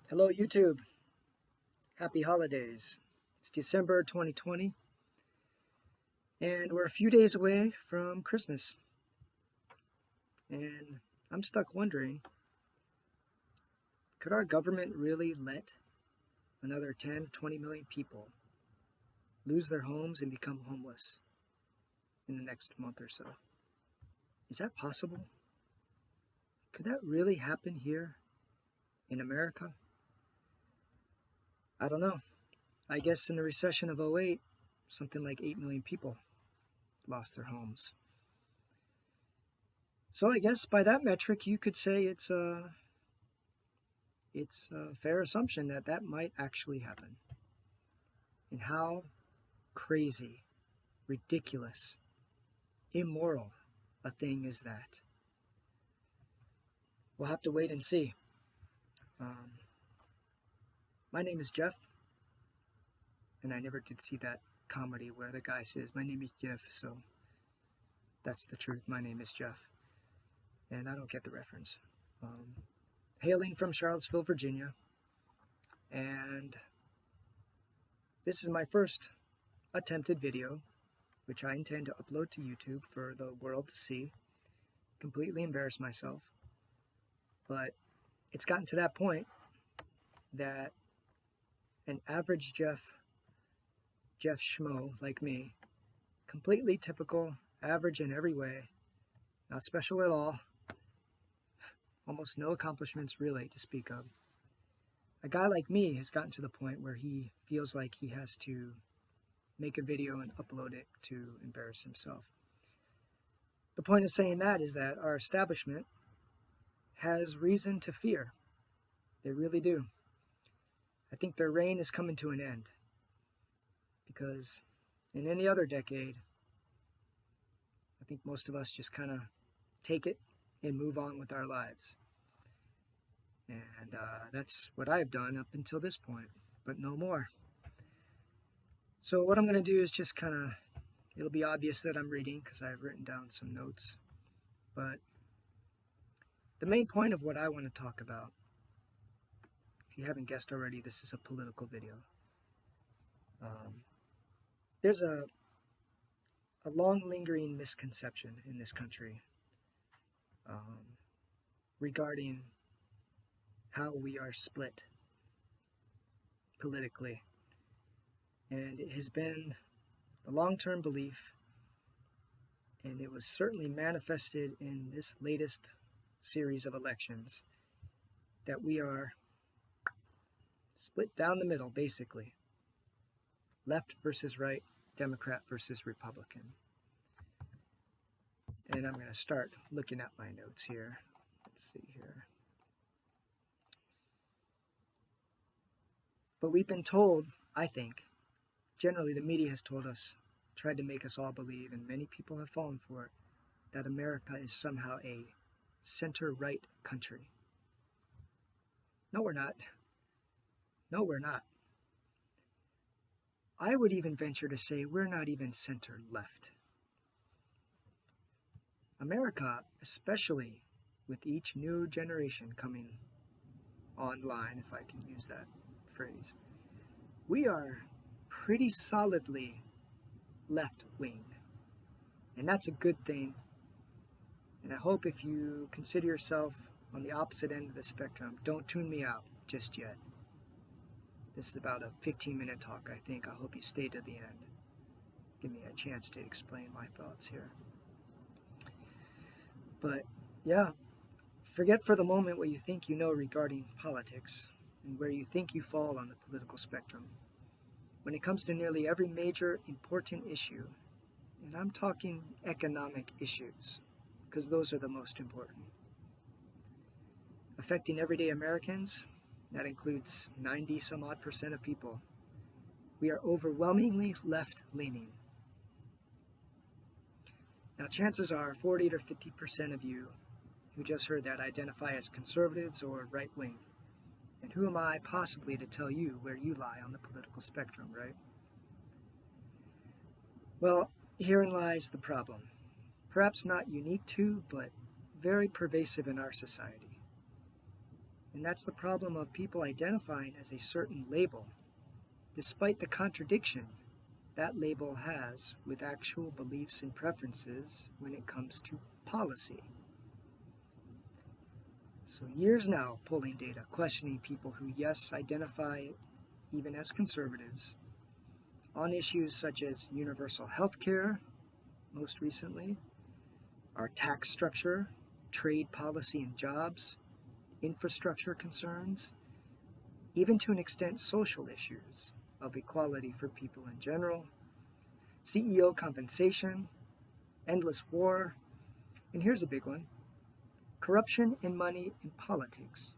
Hello, YouTube. Happy holidays. It's December 2020, and we're a few days away from Christmas. And I'm stuck wondering, could our government really let another 10, 20 million people lose their homes and become homeless in the next month or so? Is that possible? Could that really happen here in America? I don't know. I guess in the recession of '08, something like 8 million people lost their homes. So I guess by that metric, you could say it's a fair assumption that that might actually happen. And how crazy, ridiculous, immoral a thing is that? We'll have to wait and see. Um, my name is Jeff, and I never did see that comedy where the guy says, "My name is Jeff," so that's the truth. My name is Jeff, and I don't get the reference. Hailing from Charlottesville, Virginia, and this is my first attempted video, which I intend to upload to YouTube for the world to see. Completely embarrass myself, but it's gotten to that point that an average Jeff Schmo like me, completely typical, average in every way, not special at all, almost no accomplishments really to speak of. A guy like me has gotten to the point where he feels like he has to make a video and upload it to embarrass himself. The point of saying that is that our establishment has reason to fear. They really do. I think their reign is coming to an end, because in any other decade, I think most of us just kind of take it and move on with our lives. And that's what I've done up until this point, but no more. So what I'm going to do is just kind of, it'll be obvious that I'm reading because I've written down some notes. But the main point of what I want to talk about, if you haven't guessed already, this is a political video. There's a long lingering misconception in this country regarding how we are split politically. And it has been the long-term belief, and it was certainly manifested in this latest series of elections, that we are split down the middle, basically. Left versus right, Democrat versus Republican. And I'm going to start looking at my notes here. Let's see here. But we've been told, I think, generally the media has told us, tried to make us all believe, and many people have fallen for it, that America is somehow a center-right country. No, we're not. No, we're not. I would even venture to say we're not even center-left. America, especially with each new generation coming online, if I can use that phrase, we are pretty solidly left-wing. And that's a good thing. And I hope if you consider yourself on the opposite end of the spectrum, don't tune me out just yet. This is about a 15-minute talk, I think. I hope you stay to the end. Give me a chance to explain my thoughts here. But yeah, forget for the moment what you think you know regarding politics and where you think you fall on the political spectrum. When it comes to nearly every major important issue, and I'm talking economic issues, because those are the most important, affecting everyday Americans, that includes 90-some-odd% of people, we are overwhelmingly left-leaning. Now, chances are 40 to 50% of you who just heard that identify as conservatives or right-wing. And who am I possibly to tell you where you lie on the political spectrum, right? Well, herein lies the problem. Perhaps not unique to, but very pervasive in our society. And that's the problem of people identifying as a certain label, despite the contradiction that label has with actual beliefs and preferences when it comes to policy. So years now of polling data questioning people who, yes, identify even as conservatives on issues such as universal health care, most recently, our tax structure, trade policy and jobs, infrastructure concerns, even to an extent social issues of equality for people in general, CEO compensation, endless war, and here's a big one, corruption and money in politics.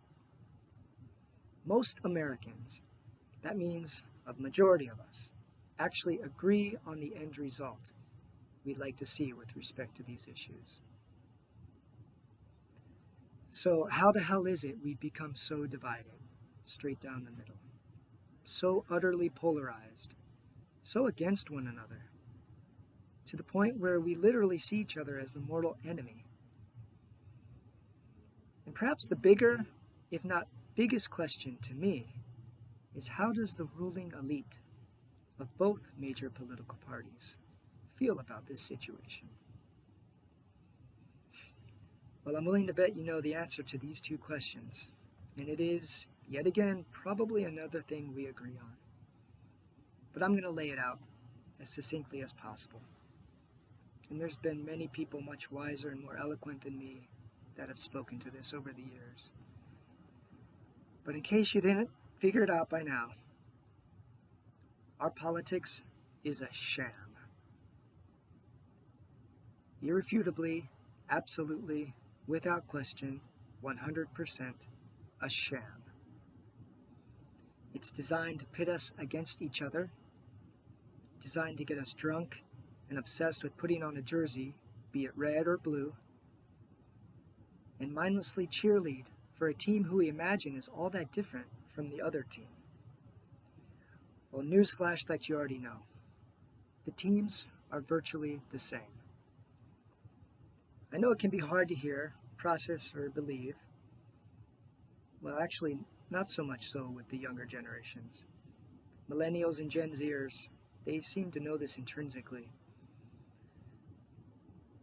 Most Americans, that means a majority of us, actually agree on the end result we'd like to see with respect to these issues. So how the hell is it we become so divided, straight down the middle, so utterly polarized, so against one another, to the point where we literally see each other as the mortal enemy? And perhaps the bigger, if not biggest question to me, is how does the ruling elite of both major political parties feel about this situation? Well, I'm willing to bet you know the answer to these two questions, and it is, yet again, probably another thing we agree on. But I'm going to lay it out as succinctly as possible. And there's been many people much wiser and more eloquent than me that have spoken to this over the years. But in case you didn't figure it out by now, our politics is a sham. Irrefutably, absolutely, without question, 100% a sham. It's designed to pit us against each other, designed to get us drunk and obsessed with putting on a jersey, be it red or blue, and mindlessly cheerlead for a team who we imagine is all that different from the other team. Well, newsflash that you already know. The teams are virtually the same. I know it can be hard to hear, process, or believe. Well, actually, not so much so with the younger generations. Millennials and Gen Zers, they seem to know this intrinsically.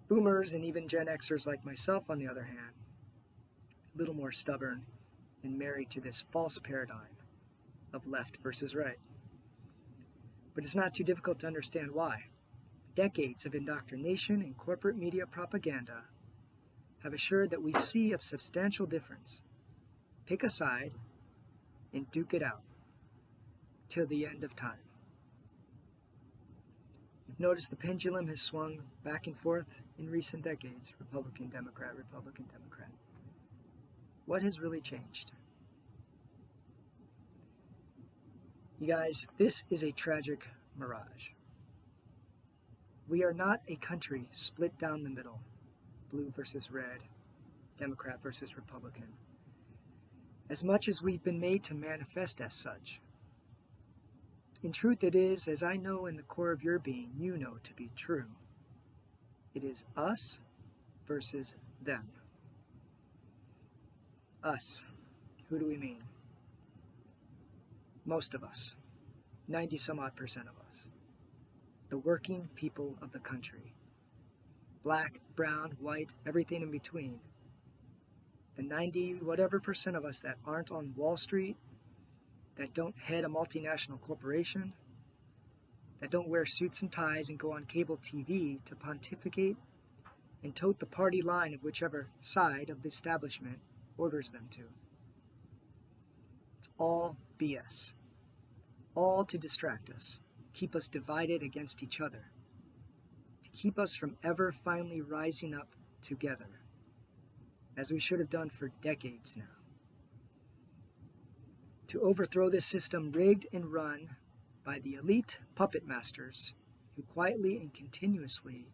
Boomers and even Gen Xers like myself, on the other hand, a little more stubborn and married to this false paradigm of left versus right. But it's not too difficult to understand why. Decades of indoctrination and corporate media propaganda have assured that we see a substantial difference. Pick a side and duke it out till the end of time. You've noticed the pendulum has swung back and forth in recent decades, Republican, Democrat, Republican, Democrat. What has really changed? You guys, this is a tragic mirage. We are not a country split down the middle, blue versus red, Democrat versus Republican, as much as we've been made to manifest as such. In truth, it is, as I know in the core of your being, you know to be true. It is us versus them. Us. Who do we mean? Most of us. 90-some odd % of us. The working people of the country. Black, brown, white, everything in between. The 90-whatever % of us that aren't on Wall Street, that don't head a multinational corporation, that don't wear suits and ties and go on cable TV to pontificate and tote the party line of whichever side of the establishment orders them to. It's all BS. All to distract us, keep us divided against each other, to keep us from ever finally rising up together, as we should have done for decades now. To overthrow this system rigged and run by the elite puppet masters who quietly and continuously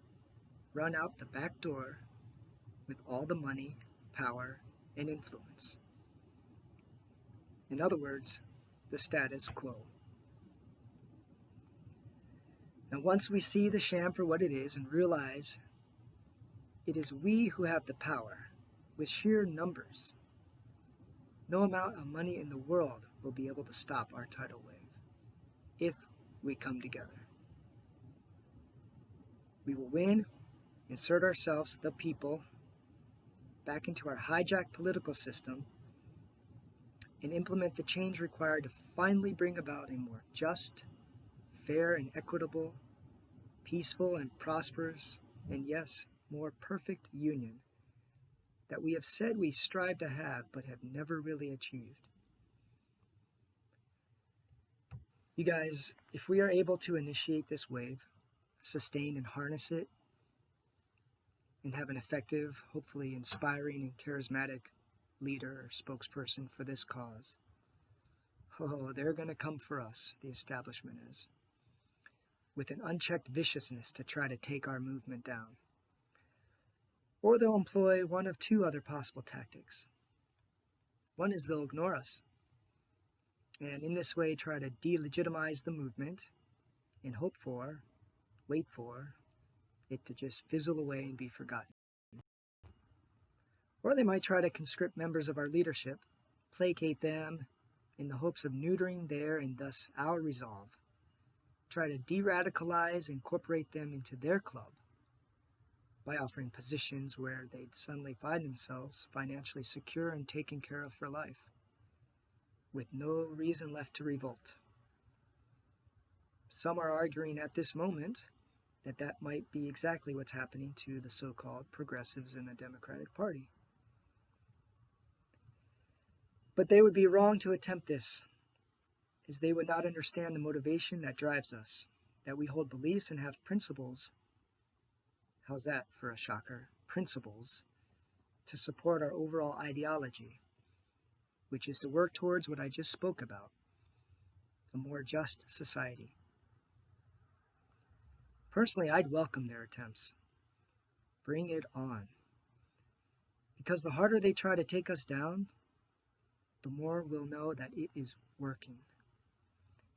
run out the back door with all the money, power, and influence. In other words, the status quo. Now, once we see the sham for what it is and realize it is we who have the power with sheer numbers, No amount of money in the world will be able to stop our tidal wave if we come together. We will win, insert ourselves, the people, back into our hijacked political system, and implement the change required to finally bring about a more just, fair, and equitable, peaceful and prosperous, and yes, more perfect union that we have said we strive to have but have never really achieved. You guys, if we are able to initiate this wave, sustain and harness it, and have an effective, hopefully inspiring and charismatic leader or spokesperson for this cause, oh, they're going to come for us, the establishment is, with an unchecked viciousness to try to take our movement down. Or they'll employ one of two other possible tactics. One is they'll ignore us, and in this way try to delegitimize the movement and wait for it to just fizzle away and be forgotten. Or they might try to conscript members of our leadership, placate them in the hopes of neutering their and thus our resolve, try to de-radicalize and incorporate them into their club by offering positions where they'd suddenly find themselves financially secure and taken care of for life, with no reason left to revolt. Some are arguing at this moment that that might be exactly what's happening to the so-called progressives in the Democratic Party. But they would be wrong to attempt this, as they would not understand the motivation that drives us, that we hold beliefs and have principles. How's that for a shocker? Principles to support our overall ideology, which is to work towards what I just spoke about, a more just society. Personally, I'd welcome their attempts. Bring it on. Because the harder they try to take us down, the more we'll know that it is working.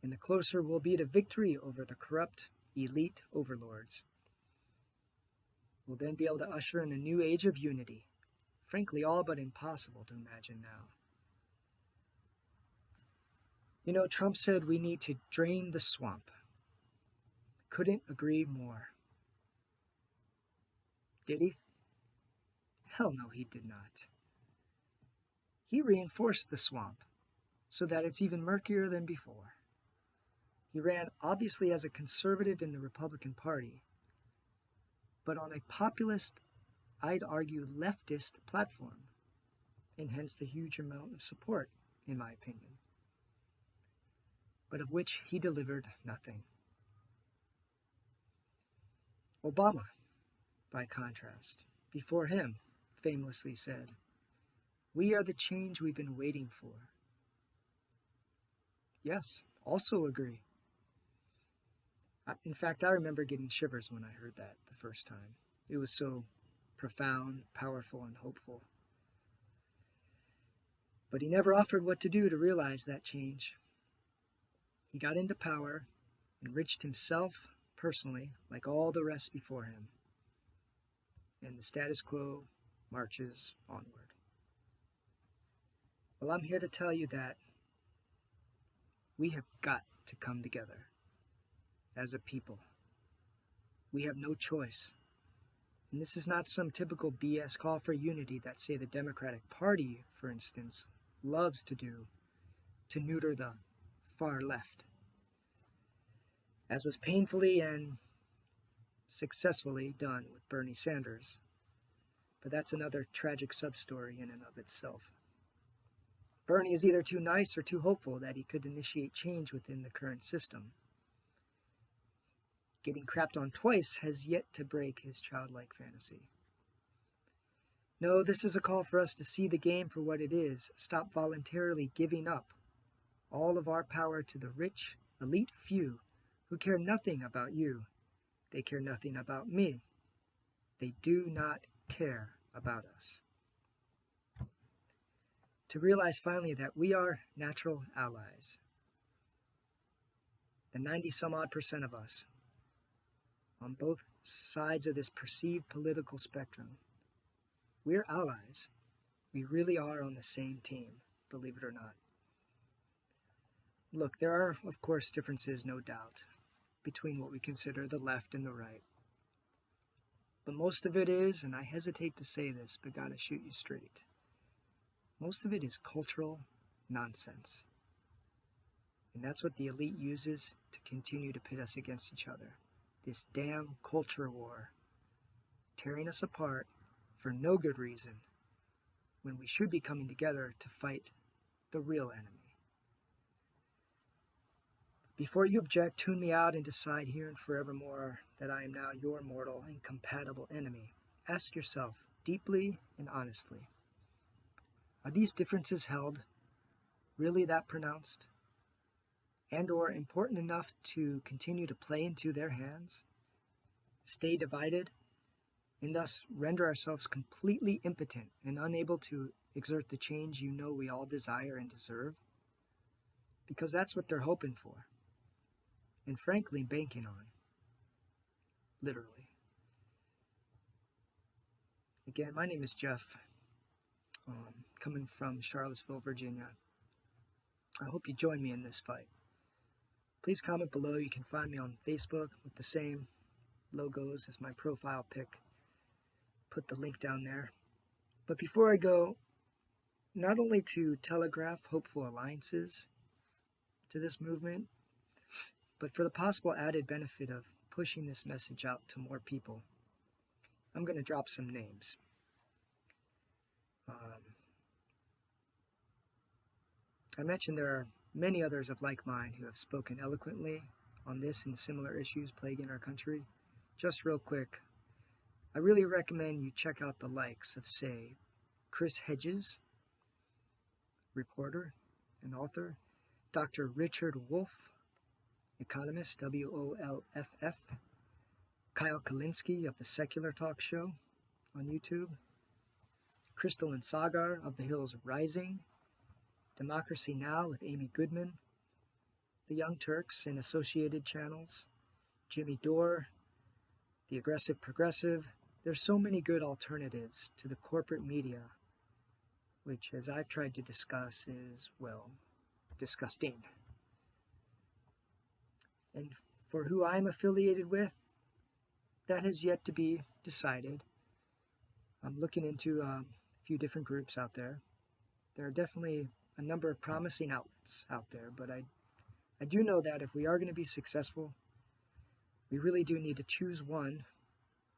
And the closer we'll be to victory over the corrupt elite overlords. We'll then be able to usher in a new age of unity, frankly all but impossible to imagine now. You know, Trump said we need to drain the swamp. Couldn't agree more. Did he? Hell no, he did not. He reinforced the swamp so that it's even murkier than before. He ran obviously as a conservative in the Republican Party, but on a populist, I'd argue leftist platform, and hence the huge amount of support, in my opinion, but of which he delivered nothing. Obama, by contrast, before him, famously said, "We are the change we've been waiting for." Yes, also agree. In fact, I remember getting shivers when I heard that the first time. It was so profound, powerful, and hopeful. But he never offered what to do to realize that change. He got into power, enriched himself personally, like all the rest before him, and the status quo marches onward. Well, I'm here to tell you that we have got to come together as a people. We have no choice. And this is not some typical BS call for unity that, say, the Democratic Party, for instance, loves to do to neuter the far left, as was painfully and successfully done with Bernie Sanders. But that's another tragic sub-story in and of itself. Bernie is either too nice or too hopeful that he could initiate change within the current system. Getting crapped on twice has yet to break his childlike fantasy. No, this is a call for us to see the game for what it is, stop voluntarily giving up all of our power to the rich, elite few who care nothing about you. They care nothing about me. They do not care about us. To realize finally that we are natural allies. The 90-some-odd% of us, on both sides of this perceived political spectrum, we're allies. We really are on the same team. believe it or not. Look, there are, of course, differences, no doubt, between what we consider the left and the right. But most of it is, and I hesitate to say this, but gotta shoot you straight, most of it is cultural nonsense. And that's what the elite uses to continue to pit us against each other. This damn culture war, tearing us apart for no good reason, when we should be coming together to fight the real enemy. Before you object, tune me out and decide here and forevermore that I am now your mortal and compatible enemy. Ask yourself, deeply and honestly, are these differences held really that pronounced? And or important enough to continue to play into their hands? Stay divided, and thus render ourselves completely impotent and unable to exert the change you know we all desire and deserve? Because that's what they're hoping for. And frankly, banking on. Literally. Again, my name is Jeff, coming from Charlottesville, Virginia. I hope you join me in this fight. Please comment below. You can find me on Facebook with the same logos as my profile pic. Put the link down there. But before I go, not only to telegraph hopeful alliances to this movement, but for the possible added benefit of pushing this message out to more people, I'm going to drop some names. I mentioned there are many others of like mind who have spoken eloquently on this and similar issues plaguing our country. Just real quick, I really recommend you check out the likes of, say, Chris Hedges, reporter and author, Dr. Richard Wolff, economist, WOLFF, Kyle Kalinske of the Secular Talk Show on YouTube, Crystal and Sagar of The Hills Rising, Democracy Now! With Amy Goodman, The Young Turks and Associated Channels, Jimmy Dore, The Aggressive Progressive. There's so many good alternatives to the corporate media, which, as I've tried to discuss, is, well, disgusting. And for who I'm affiliated with, that has yet to be decided. I'm looking into a few different groups out there. There are definitely a number of promising outlets out there, but I do know that if we are going to be successful, we really do need to choose one,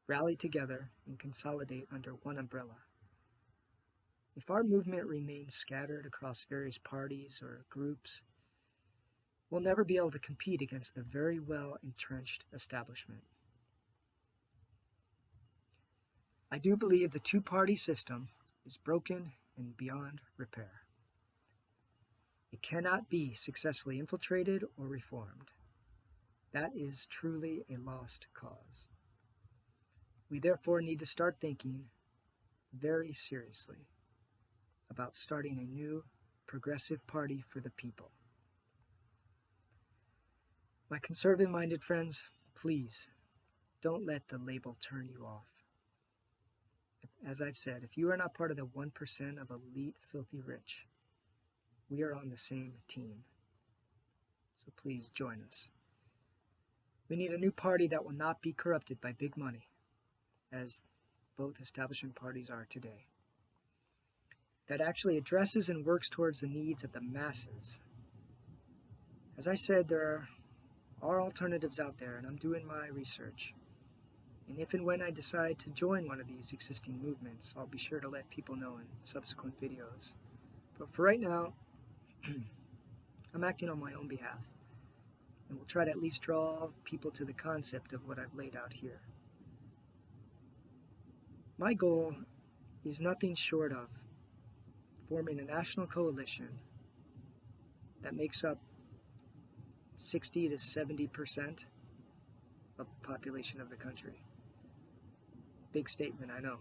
rally together, and consolidate under one umbrella. If our movement remains scattered across various parties or groups, we'll never be able to compete against the very well entrenched establishment. I do believe the two-party system is broken and beyond repair. It cannot be successfully infiltrated or reformed. That is truly a lost cause. We therefore need to start thinking very seriously about starting a new progressive party for the people. My conservative-minded friends, please don't let the label turn you off. As I've said, if you are not part of the 1% of elite filthy rich, we are on the same team. So please join us. We need a new party that will not be corrupted by big money, as both establishment parties are today. That actually addresses and works towards the needs of the masses. As I said, there are alternatives out there, and I'm doing my research. And if and when I decide to join one of these existing movements, I'll be sure to let people know in subsequent videos. But for right now, I'm acting on my own behalf, and will try to at least draw people to the concept of what I've laid out here. My goal is nothing short of forming a national coalition that makes up 60 to 70% of the population of the country. Big statement, I know.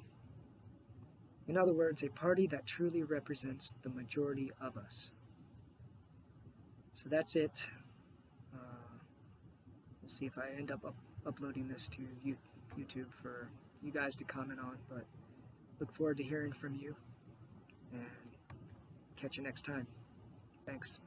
In other words, a party that truly represents the majority of us. So that's it. We'll see if I end up uploading this to YouTube for you guys to comment on, but look forward to hearing from you, and Catch you next time. Thanks.